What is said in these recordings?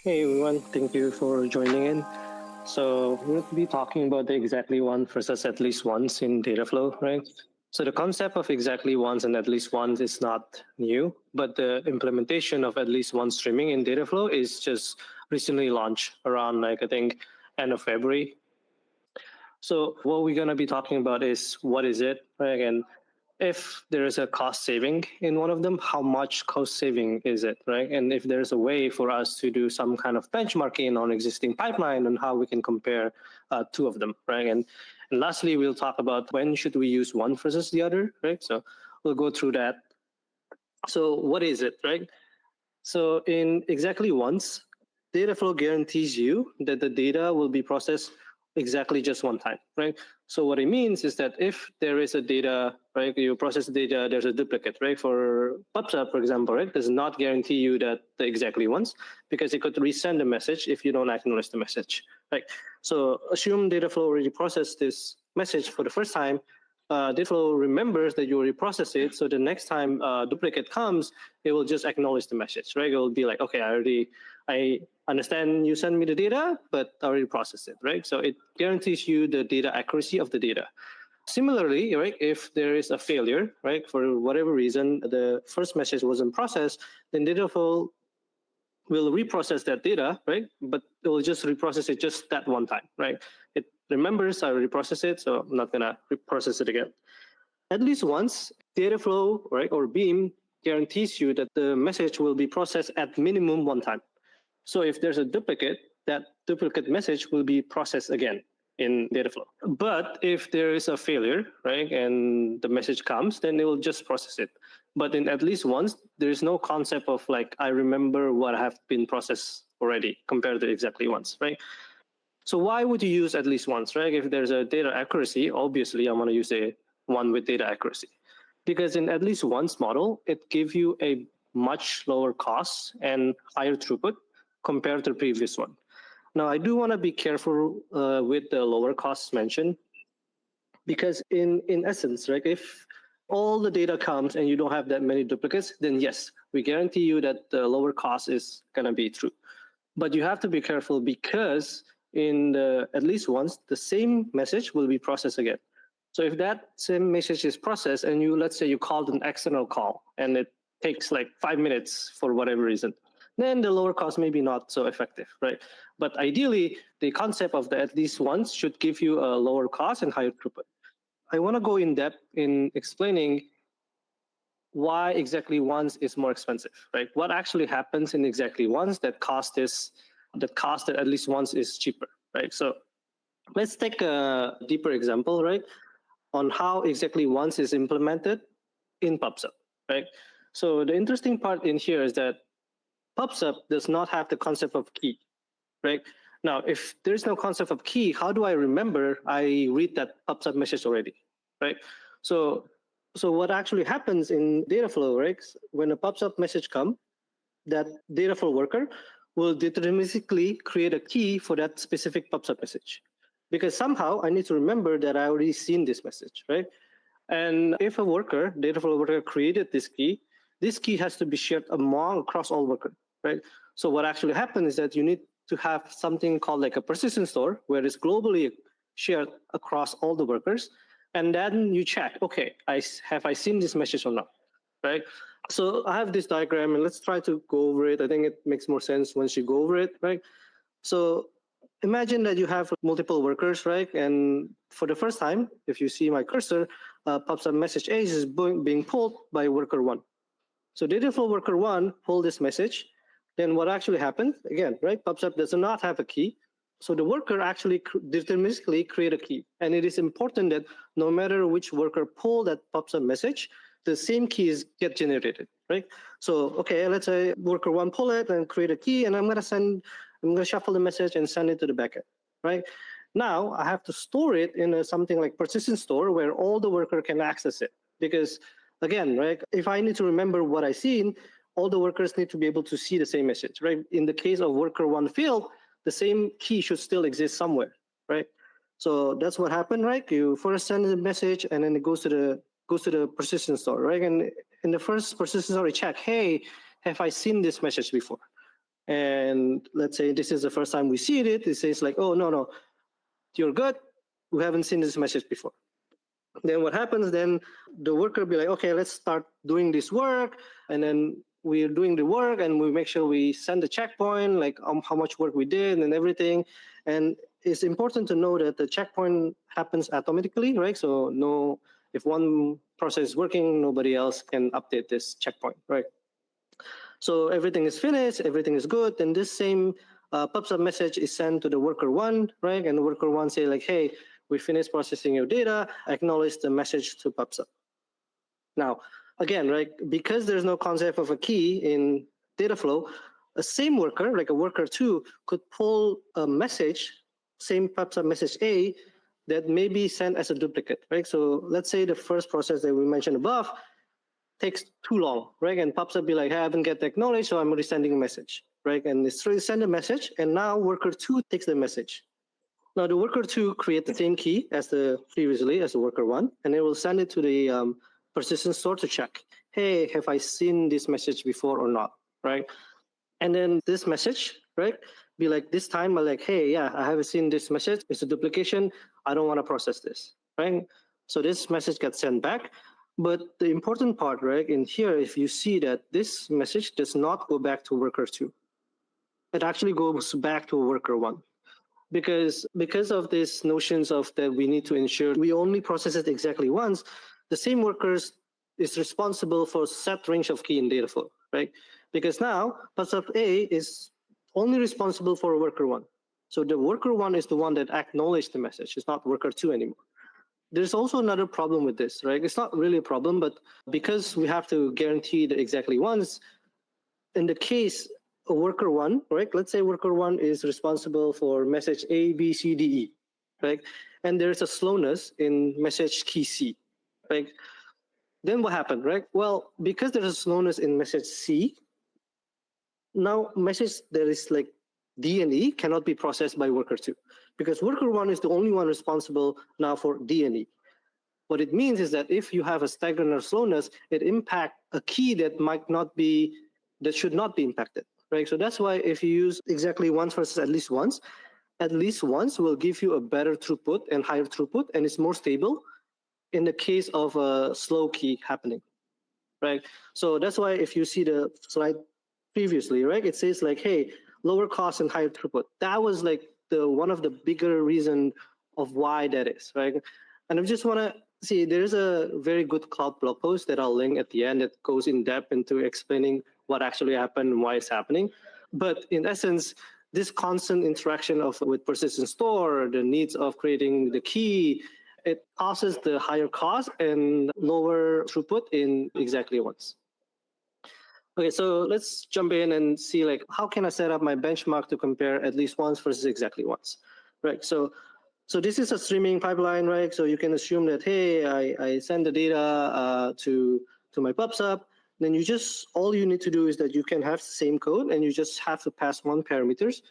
Hey everyone, thank you for joining in. So we'll be talking about the exactly one versus at least once in Dataflow, right? So the concept of exactly once and at least once is not new, but the implementation of at least one streaming in Dataflow is just recently launched around I think end of February. So what we're gonna be talking about is what is it, right? And if there is a cost saving in one of them, how much cost saving is it, right? And if there's a way for us to do some kind of benchmarking on existing pipeline and how we can compare two of them, right? And lastly, we'll talk about when should we use one versus the other, right? So we'll go through that. So what is it, right? So in exactly once, Dataflow guarantees you that the data will be processed exactly just one time, right? So what it means is that if there is a data, right, you process the data, there's a duplicate, right? For PubSub, for example, right, does not guarantee you that the exactly once because it could resend the message if you don't acknowledge the message, right? So assume Dataflow already processed this message for the first time. Dataflow remembers that you already processed it, so the next time duplicate comes, it will just acknowledge the message, right? It will be like, okay, I understand you send me the data, but I already processed it, right? So it guarantees you the data accuracy of the data. Similarly, right, if there is a failure, right, for whatever reason, the first message wasn't processed, then Dataflow will reprocess that data, right? But it will just reprocess it just that one time, right? It remembers I reprocess it, so I'm not gonna reprocess it again. At least once, Dataflow, right, or Beam guarantees you that the message will be processed at minimum one time. So if there's a duplicate, that duplicate message will be processed again in Dataflow. But if there is a failure, right, and the message comes, then it will just process it. But in at least once, there is no concept of like, I remember what have been processed already compared to exactly once, right? So why would you use at least once, right? If there's a data accuracy, obviously I want to use a one with data accuracy. Because in at least once model, it gives you a much lower cost and higher throughput compared to the previous one. Now, I do want to be careful with the lower costs mentioned because in essence, right, if all the data comes and you don't have that many duplicates, then yes, we guarantee you that the lower cost is going to be true. But you have to be careful because in the at least once, the same message will be processed again. So if that same message is processed and you, let's say you called an external call and it takes like 5 minutes for whatever reason, then the lower cost may be not so effective, right? But ideally, the concept of the at least once should give you a lower cost and higher throughput. I want to go in depth in explaining why exactly once is more expensive, right? What actually happens in exactly once that cost that at least once is cheaper, right? So let's take a deeper example, right, on how exactly once is implemented in PubSub, right? So the interesting part in here is that PubSub does not have the concept of key, right? Now, if there's no concept of key, how do I remember I read that PubSub message already, right? So, so what actually happens in Dataflow, right? When a PubSub message comes, that Dataflow worker will deterministically create a key for that specific PubSub message. Because somehow I need to remember that I already seen this message, right? And if a worker, Dataflow worker created this key has to be shared across all workers, right? So what actually happens is that you need to have something called like a persistent store where it's globally shared across all the workers. And then you check, okay, have I seen this message or not, right? So I have this diagram and let's try to go over it. I think it makes more sense once you go over it, right? So imagine that you have multiple workers, right? And for the first time, if you see my cursor, pops up message A is being pulled by worker one. So Dataflow worker one pull this message. Then what actually happens? Again, right? PubSub does not have a key. So the worker actually deterministically create a key. And it is important that no matter which worker pull that PubSub message, the same keys get generated, right? So, okay, let's say worker one pull it and create a key, and I'm gonna shuffle the message and send it to the backend, right? Now I have to store it in something like persistent store where all the worker can access it. Because again, right, if I need to remember what I seen, all the workers need to be able to see the same message, right? In the case of worker one failed, the same key should still exist somewhere, right? So that's what happened, right? You first send the message and then it goes to the persistent store, right? And in the first persistent store, you check, hey, have I seen this message before? And let's say this is the first time we see it. It says like, oh, no, you're good. We haven't seen this message before. Then what happens? Then the worker be like, okay, let's start doing this work. And then we're doing the work and we make sure we send the checkpoint, like how much work we did and everything. And it's important to know that the checkpoint happens automatically, right? So no, if one process is working, nobody else can update this checkpoint, right? So everything is finished, everything is good. Then this same PubSub message is sent to the worker one, right? And the worker one say like, hey, we finished processing your data, acknowledge the message to PubSub. Now, again, right, because there's no concept of a key in Dataflow, a same worker, like a worker two, could pull a message, same PubSub message A, that may be sent as a duplicate, right? So let's say the first process that we mentioned above takes too long, right? And PubSub be like, hey, I haven't get acknowledged, so I'm already sending a message, right? And it's already send a message, and now worker two takes the message. Now the worker two create the same key as the previously as the worker one, and it will send it to the persistent store to check, hey, have I seen this message before or not, right? And then this message, right, be like, this time I'm like, hey, yeah, I haven't seen this message. It's a duplication. I don't want to process this, right? So this message gets sent back. But the important part, right, in here, if you see that this message does not go back to worker two, it actually goes back to worker one. Because of these notions of that we need to ensure we only process it exactly once, the same workers is responsible for set range of key in Dataflow, right? Because now PubSub A is only responsible for worker one. So the worker one is the one that acknowledged the message. It's not worker two anymore. There's also another problem with this, right? It's not really a problem, but because we have to guarantee the exactly once, in the case of worker one, right? Let's say worker one is responsible for message A, B, C, D, E, right? And there's a slowness in message key C, right? Then what happened, right? Well, because there's a slowness in message C, now message that is like D and E cannot be processed by worker two, because worker one is the only one responsible now for D and E. What it means is that if you have a stagnant or slowness, it impacts a key that might not be, that should not be impacted, right? So that's why if you use exactly once versus at least once will give you a better throughput and higher throughput, and it's more stable in the case of a slow key happening, right? So that's why if you see the slide previously, right, it says like, hey, lower cost and higher throughput. That was like the one of the bigger reason of why that is, right? And I just want to see, there's a very good cloud blog post that I'll link at the end that goes in depth into explaining what actually happened and why it's happening. But in essence, this constant interaction of with persistent store, the needs of creating the key, it causes the higher cost and lower throughput in exactly once. Okay, so let's jump in and see like how can I set up my benchmark to compare at least once versus exactly once, right? So this is a streaming pipeline, right? So you can assume that, hey, I send the data to my PubSub. Then you just, all you need to do is that you can have the same code and you just have to pass one parameters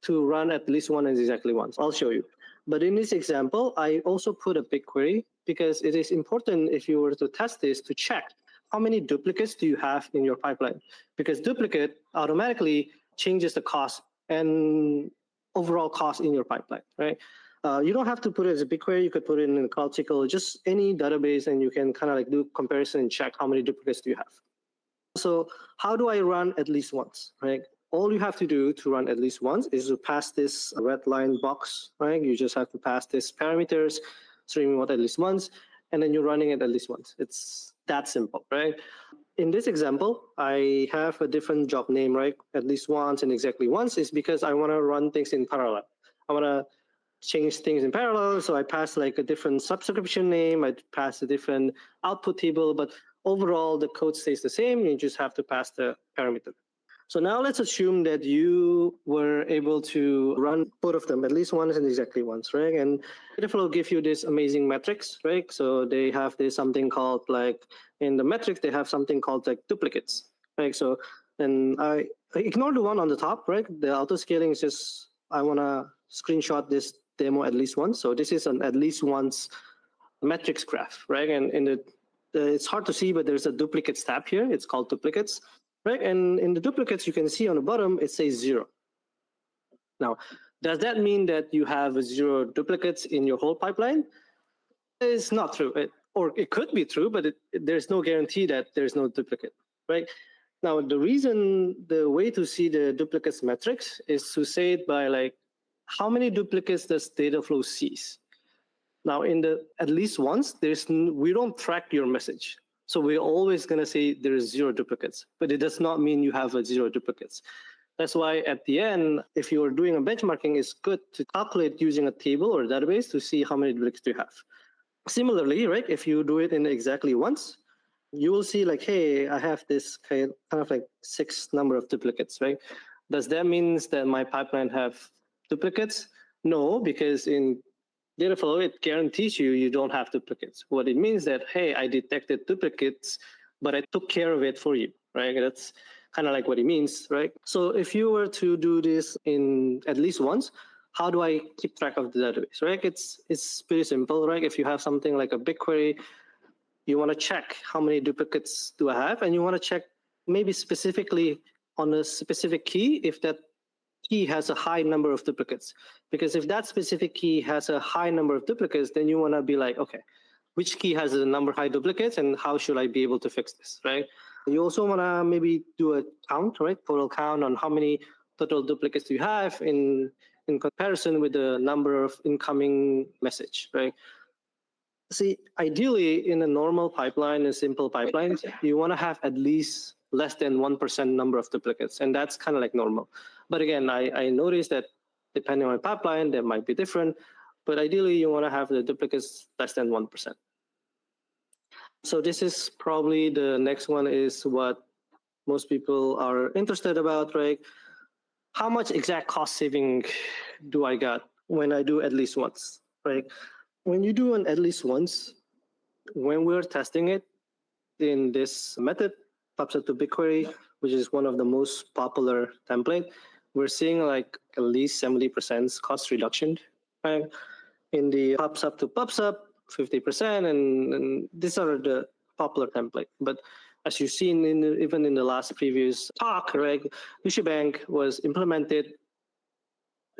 to run at least one and exactly once. I'll show you. But in this example, I also put a BigQuery because it is important if you were to test this to check how many duplicates do you have in your pipeline? Because duplicate automatically changes the cost and overall cost in your pipeline, right? You don't have to put it as a BigQuery. You could put it in a Cloud SQL, just any database, and you can kind of like do comparison and check how many duplicates do you have. So how do I run at least once, right? All you have to do to run at least once is to pass this red line box, right? You just have to pass this parameters, streaming what at least once, and then you're running it at least once. It's that simple, right? In this example, I have a different job name, right? At least once and exactly once is because I want to run things in parallel. I want to change things in parallel. So I pass like a different subscription name. I pass a different output table, but overall the code stays the same. You just have to pass the parameter. So now let's assume that you were able to run both of them, at least once and exactly once, right? And Dataflow will give you this amazing metrics, right? So they have this something called like, in the metrics, they have something called like duplicates, right? So then I ignore the one on the top, right? The auto scaling is just, I want to screenshot this demo at least once. So this is an at least once metrics graph, right? And in the it's hard to see, but there's a duplicates tab here. It's called duplicates. right? And in the duplicates, you can see on the bottom, it says 0. Now, does that mean that you have 0 duplicates in your whole pipeline? It's not true. Or it could be true, but there's no guarantee that there's no duplicate, right? Now, the way to see the duplicates metrics is to say it by like, how many duplicates does Dataflow sees? Now, in the at least once, we don't track your message. So we're always going to say there's 0 duplicates, but it does not mean you have 0 duplicates. That's why at the end, if you're doing a benchmarking, it's good to calculate using a table or a database to see how many duplicates you have. Similarly, right, if you do it in exactly once, you will see like, hey, I have this kind of like 6 number of duplicates, right? Does that mean that my pipeline have duplicates? No, because in Dataflow, it guarantees you don't have duplicates. What it means that, hey, I detected duplicates, but I took care of it for you, right? That's kind of like what it means, right? So if you were to do this in at least once, how do I keep track of the database, right? It's pretty simple, right? If you have something like a BigQuery, you want to check how many duplicates do I have, and you want to check maybe specifically on a specific key if that key has a high number of duplicates. Because if that specific key has a high number of duplicates, then you want to be like, okay, which key has a number of high duplicates and how should I be able to fix this, right? You also want to maybe do a count, right? Total count on how many total duplicates you have in comparison with the number of incoming message, right? See, ideally, in a normal pipeline, a simple pipeline, you want to have at least less than 1% number of duplicates, and that's kind of like normal. But again, I noticed that depending on the pipeline, that might be different, but ideally, you want to have the duplicates less than 1%. So this is probably the next one is what most people are interested about, right? How much exact cost saving do I got when I do at least once, right? When you do an at least once, when we're testing it in this method, pops up to BigQuery, which is one of the most popular template, we're seeing like at least 70% cost reduction. Right? In the pops up, 50%, and these are the popular template. But as you've seen even in the last previous talk, right, Bank was implemented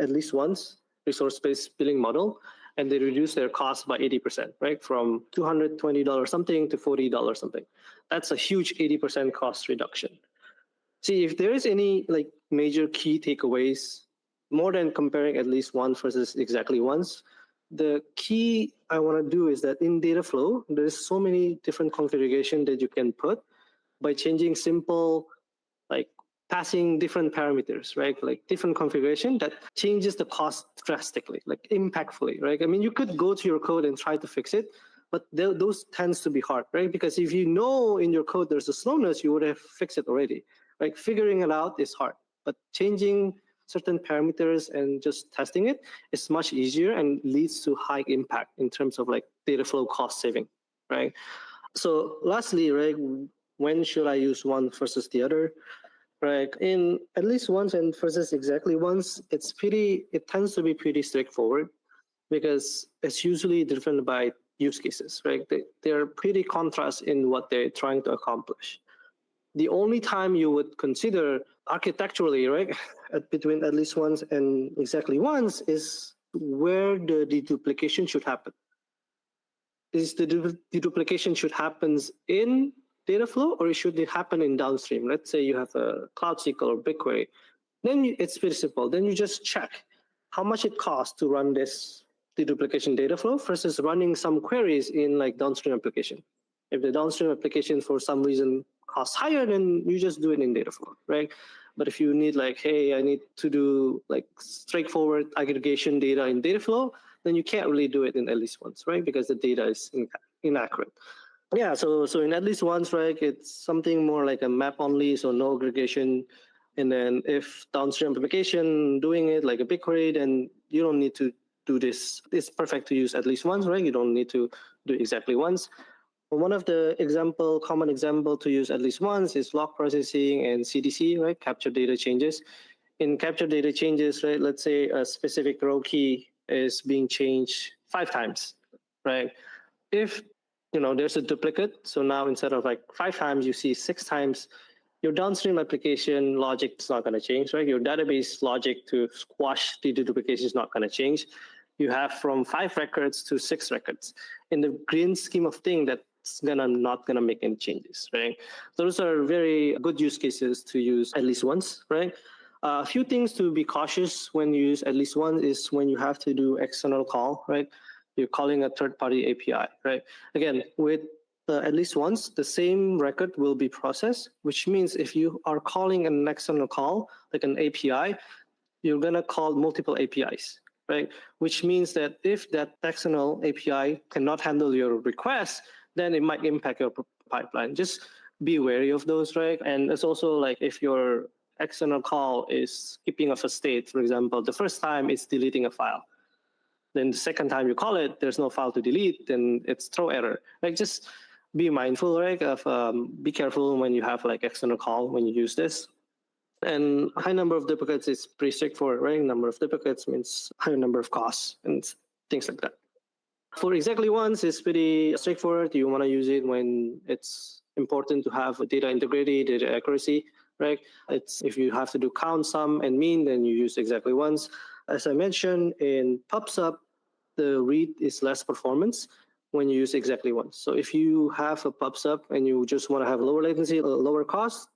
at least once, resource-based billing model, and they reduced their cost by 80%, right? From $220 something to $40 something. That's a huge 80% cost reduction. See, if there is any like major key takeaways, more than comparing at least one versus exactly once, the key I want to do is that in Dataflow, there's so many different configuration that you can put by changing simple like passing different parameters, right? Like different configuration that changes the cost drastically, like impactfully, right? I mean, you could go to your code and try to fix it, but those tends to be hard, right? Because if you know in your code there's a slowness, you would have fixed it already, right? Figuring it out is hard, but changing certain parameters and just testing it is much easier and leads to high impact in terms of like data flow cost saving, right? So lastly, right, when should I use one versus the other? Right. In at least once and versus exactly once, it tends to be pretty straightforward because it's usually driven by use cases, right? They're pretty contrast in what they're trying to accomplish. The only time you would consider architecturally, right, between at least once and exactly once is where the deduplication should happen. Is the deduplication should happens in Dataflow or should it happen in downstream? Let's say you have a Cloud SQL or BigQuery. Then it's pretty simple. Then you just check how much it costs to run this deduplication Dataflow versus running some queries in like downstream application. If the downstream application for some reason costs higher, then you just do it in Dataflow, right? But if you need like, hey, I need to do like straightforward aggregation data in Dataflow, then you can't really do it in at least once, right? Because the data is inaccurate. Yeah, so in at least once, right, it's something more like a map only, so no aggregation. And then if downstream application doing it like a BigQuery, then you don't need to do this. It's perfect to use at least once, right? You don't need to do exactly once. One of the common example to use at least once is log processing and CDC, right? Capture data changes. In capture data changes, right? Let's say a specific row key is being changed 5 times, right? If there's a duplicate, so now instead of like 5 times, you see 6 times, your downstream application logic is not going to change, right? Your database logic to squash the deduplication is not going to change. You have from 5 records to 6 records. In the grand scheme of things, that's not gonna make any changes, right? Those are very good use cases to use at least once, right? A few things to be cautious when you use at least once is when you have to do external call, right? You're calling a third-party API, right? Again, with at least once, the same record will be processed, which means if you are calling an external call, like an API, you're going to call multiple APIs, right? Which means that if that external API cannot handle your request, then it might impact your pipeline. Just be wary of those, right? And it's also like if your external call is keeping of a state, for example, the first time it's deleting a file. Then the second time you call it, there's no file to delete, then it's throw error. Like just be mindful, right? Of be careful when you have like external call when you use this. And high number of duplicates is pretty straightforward, right? Number of duplicates means higher number of costs and things like that. For exactly once, it's pretty straightforward. You want to use it when it's important to have data integrity, data accuracy, right? It's if you have to do count, sum, and mean, then you use exactly once. As I mentioned, in PubSub, the read is less performance when you use exactly once. So if you have a PubSub and you just want to have lower latency, lower cost,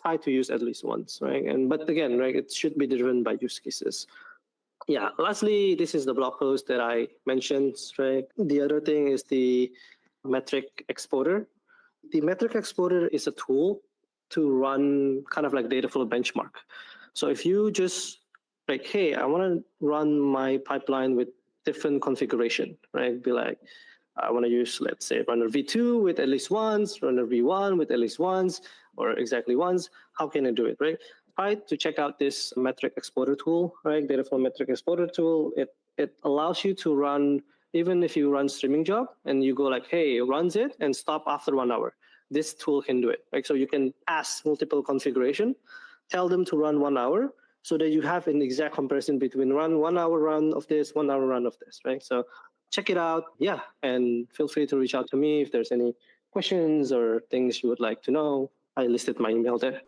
try to use at least once, right? But again, right, it should be driven by use cases. Yeah. Lastly, this is the blog post that I mentioned, right? The other thing is the metric exporter. The metric exporter is a tool to run kind of like Dataflow benchmark. So if you just like, hey, I want to run my pipeline with different configuration, right? Be like, I want to use, let's say, runner V2 with at least once, runner V1 with at least once, or exactly once. How can I do it, right? Try to check out this metric exporter tool, right? Dataflow metric exporter tool. It allows you to run, even if you run streaming job and you go like, hey, it runs it and stop after 1 hour. This tool can do it, right? So you can ask multiple configuration, tell them to run 1 hour, so that you have an exact comparison between run 1 hour run of this, 1 hour run of this, right? So check it out. Yeah. And feel free to reach out to me if there's any questions or things you would like to know. I listed my email there.